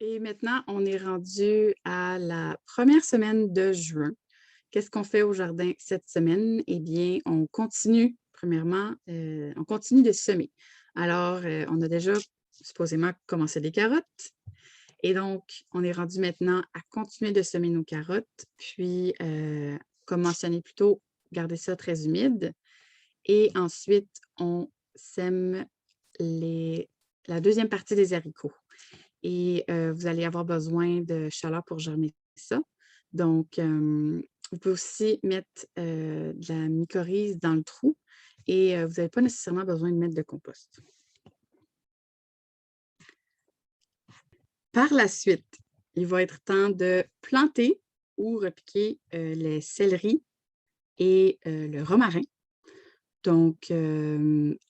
Et maintenant, on est rendu à la première semaine de juin. Qu'est-ce qu'on fait au jardin cette semaine? Eh bien, on continue, premièrement, on continue de semer. Alors, on a déjà supposément commencé les carottes. Et donc, on est rendu maintenant à continuer de semer nos carottes. Puis, comme mentionné plus tôt, garder ça très humide. Et ensuite, on sème la deuxième partie des haricots. Et vous allez avoir besoin de chaleur pour germer ça. Donc, vous pouvez aussi mettre de la mycorhize dans le trou et vous n'avez pas nécessairement besoin de mettre de compost. Par la suite, il va être temps de planter ou repiquer les céleris et le romarin. Donc,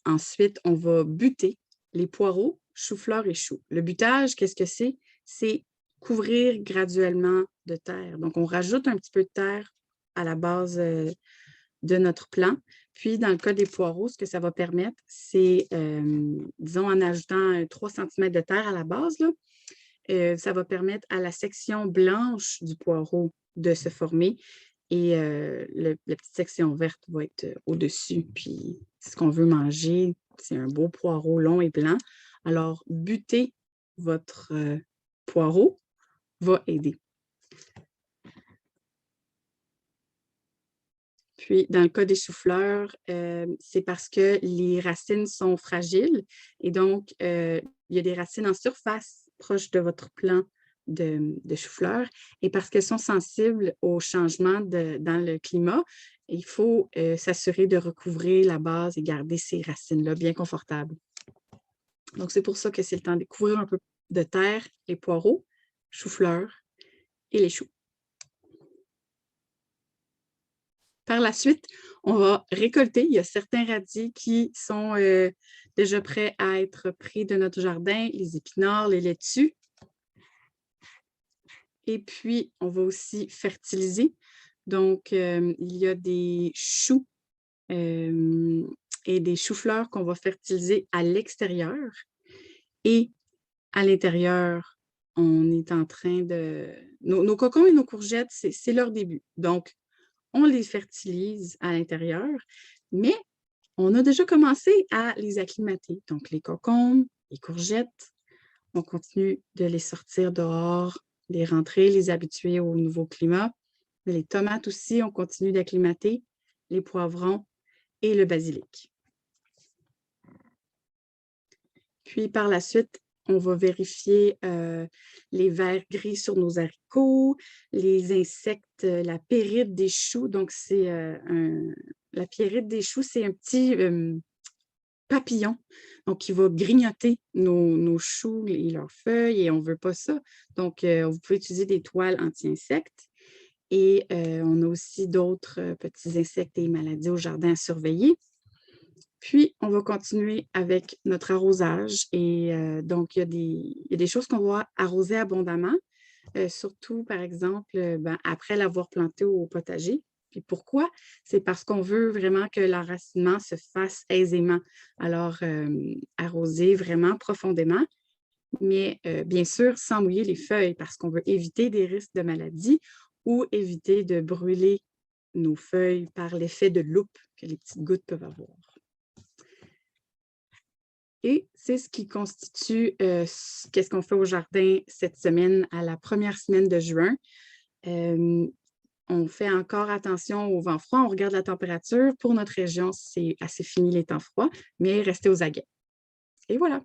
ensuite, on va buter les poireaux, choux-fleurs et choux. Le butage, qu'est-ce que c'est? C'est couvrir graduellement de terre. Donc, on rajoute un petit peu de terre à la base de notre plant. Puis, dans le cas des poireaux, ce que ça va permettre, c'est, disons, en ajoutant 3 cm de terre à la base, là, ça va permettre à la section blanche du poireau de se former et la petite section verte va être au-dessus. Puis, ce qu'on veut manger, c'est un beau poireau long et blanc. Alors, buter votre poireau va aider. Puis, dans le cas des choux-fleurs, c'est parce que les racines sont fragiles et donc, il y a des racines en surface proches de votre plant de choux-fleurs et parce qu'elles sont sensibles aux changements dans le climat, il faut s'assurer de recouvrir la base et garder ces racines-là bien confortables. Donc, c'est pour ça que c'est le temps de couvrir un peu de terre les poireaux, choux-fleurs et les choux. Par la suite, on va récolter. Il y a certains radis qui sont déjà prêts à être pris de notre jardin, les épinards, les laitues. Et puis, on va aussi fertiliser. Donc, il y a des choux et des choux-fleurs qu'on va fertiliser à l'extérieur. Et à l'intérieur, on est en train de... Nos cocons et nos courgettes, c'est leur début. Donc, on les fertilise à l'intérieur, mais on a déjà commencé à les acclimater. Donc, les cocombes, les courgettes, on continue de les sortir dehors, les rentrer, les habituer au nouveau climat. Les tomates aussi, on continue d'acclimater, les poivrons et le basilic. Puis, par la suite, on va vérifier les vers gris sur nos haricots, les insectes, la péride des choux. Donc, la péride des choux, c'est un petit papillon donc, qui va grignoter nos choux et leurs feuilles et on ne veut pas ça. Donc, vous pouvez utiliser des toiles anti-insectes. Et on a aussi d'autres petits insectes et maladies au jardin à surveiller. Puis, on va continuer avec notre arrosage. Et donc, il y a des choses qu'on va arroser abondamment, surtout, par exemple, après l'avoir planté au potager. Puis pourquoi? C'est parce qu'on veut vraiment que l'enracinement se fasse aisément. Alors, arroser vraiment profondément, mais bien sûr, sans mouiller les feuilles parce qu'on veut éviter des risques de maladie ou éviter de brûler nos feuilles par l'effet de loupe que les petites gouttes peuvent avoir. Et c'est ce qui constitue qu'est-ce qu'on fait au jardin cette semaine à la première semaine de juin. On fait encore attention au vent froid, on regarde la température. Pour notre région, c'est assez fini les temps froids, mais restez aux aguets. Et voilà.